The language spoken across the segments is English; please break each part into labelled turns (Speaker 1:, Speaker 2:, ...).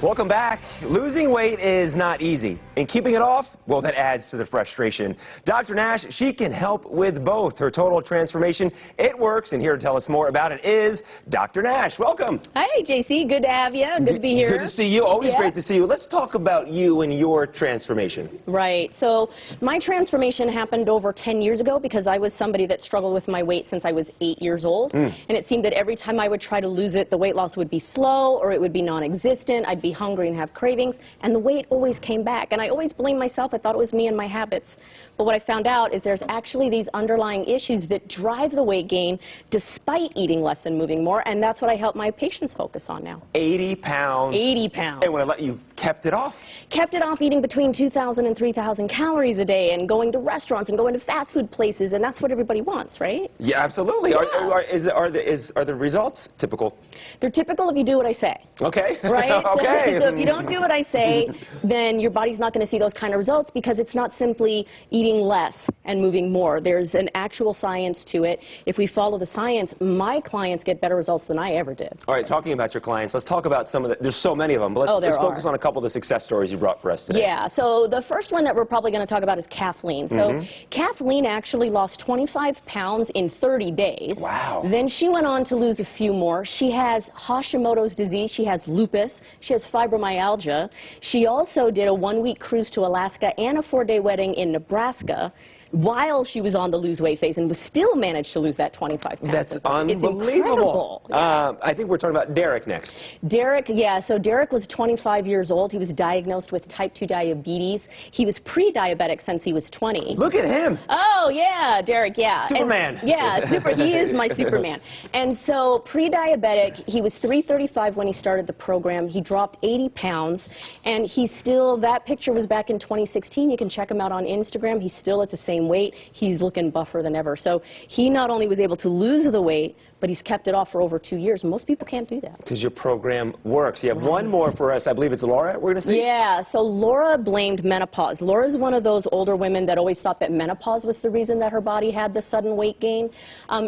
Speaker 1: Welcome back. Losing weight is not easy, and keeping it off, well, that adds to the frustration. Dr. Nash, she can help with both. Her total transformation, it works, and here to tell us more about it is Dr. Nash. Welcome.
Speaker 2: Hi, JC. Good to have you. Good to be here.
Speaker 1: Good to see you. Always great to see you. Let's talk about you and your transformation.
Speaker 2: Right. So my transformation happened over 10 years ago because I was somebody that struggled with my weight since I was 8 years old. And it seemed that every time I would try to lose it, the weight loss would be slow or it would be non-existent. I'd be hungry and have cravings, and the weight always came back. And I always blamed myself. I thought it was me and my habits. But what I found out is there's actually these underlying issues that drive the weight gain despite eating less and moving more, and that's what I help my patients focus on now.
Speaker 1: 80 pounds.
Speaker 2: 80 pounds.
Speaker 1: And when you've kept it off?
Speaker 2: Kept it off, eating between 2,000 and 3,000 calories a day and going to restaurants and going to fast food places, and that's what everybody wants, right?
Speaker 1: Yeah, absolutely.
Speaker 2: Yeah.
Speaker 1: Are the results typical?
Speaker 2: They're typical if you do what I say.
Speaker 1: Okay.
Speaker 2: Right?
Speaker 1: Okay.
Speaker 2: So if you don't do what I say, then your body's not going to see those kind of results because it's not simply eating less and moving more. There's an actual science to it. If we follow the science, my clients get better results than I ever did.
Speaker 1: All right, talking about your clients, let's talk about some of the, there's so many of them, but let's focus on a couple of the success stories you brought for us today.
Speaker 2: Yeah, so the first one that we're probably going to talk about is Kathleen. So Kathleen actually lost 25 pounds in 30 days.
Speaker 1: Wow.
Speaker 2: Then she went on to lose a few more. She has Hashimoto's disease, she has lupus, she has fibromyalgia. She also did a 1-week cruise to Alaska and a 4-day wedding in Nebraska while she was on the lose weight phase and was still managed to lose that 25 pounds.
Speaker 1: That's unbelievable.
Speaker 2: It's incredible.
Speaker 1: I think we're talking about Derek next.
Speaker 2: Derek, yeah, so Derek was 25 years old. He was diagnosed with type 2 diabetes. He was pre-diabetic since he was 20.
Speaker 1: Look at him.
Speaker 2: Oh, yeah, Derek, yeah.
Speaker 1: Superman.
Speaker 2: And, yeah, he is my Superman. And so pre-diabetic, he was 335 when he started the program. He dropped 80 pounds, and he's still, that picture was back in 2016. You can check him out on Instagram. He's still at the same weight. He's looking buffer than ever. So he not only was able to lose the weight, but he's kept it off for over 2 years. Most people can't do that.
Speaker 1: Because your program works. You have one more for us. I believe it's Laura we're going to see.
Speaker 2: Yeah, so Laura blamed menopause. Laura's one of those older women that always thought that menopause was the reason that her body had the sudden weight gain.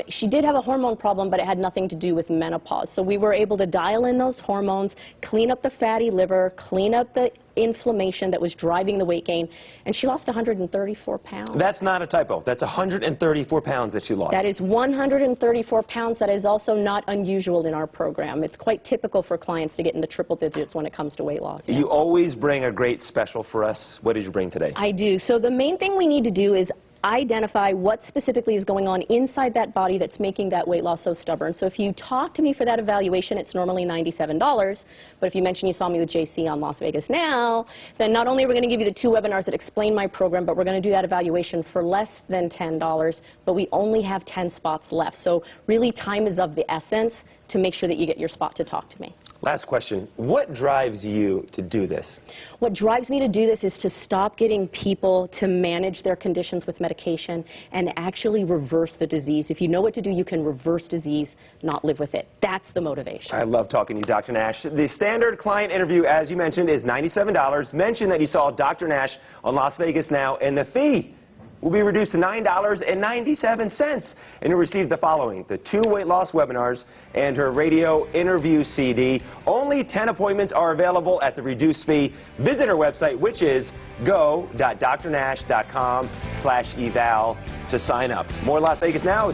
Speaker 2: She did have a hormone problem, but it had nothing to do with menopause. So we were able to dial in those hormones, clean up the fatty liver, clean up the inflammation that was driving the weight gain, and she lost 134 pounds.
Speaker 1: That's not a typo. That's 134 pounds that she lost.
Speaker 2: That is 134 pounds. That is also not unusual in our program. It's quite typical for clients to get into triple digits when it comes to weight loss. Yeah.
Speaker 1: You always bring a great special for us. What did you bring today?
Speaker 2: I do. So the main thing we need to do is identify what specifically is going on inside that body that's making that weight loss so stubborn. So if you talk to me for that evaluation, it's normally $97. But if you mention you saw me with JC on Las Vegas Now, then not only are we going to give you the 2 webinars that explain my program, but we're going to do that evaluation for less than $10. But we only have 10 spots left. So really, time is of the essence to make sure that you get your spot to talk to me.
Speaker 1: Last question. What drives you to do this?
Speaker 2: What drives me to do this is to stop getting people to manage their conditions with medication and actually reverse the disease. If you know what to do, you can reverse disease, not live with it. That's the motivation.
Speaker 1: I love talking to you, Dr. Nash. The standard client interview, as you mentioned, is $97. Mention that you saw Dr. Nash on Las Vegas Now, and the fee will be reduced to $9.97, and you'll receive the following: the 2 weight loss webinars and her radio interview CD. Only 10 appointments are available at the reduced fee. Visit her website, which is go.drnash.com/eval to sign up. More Las Vegas Now.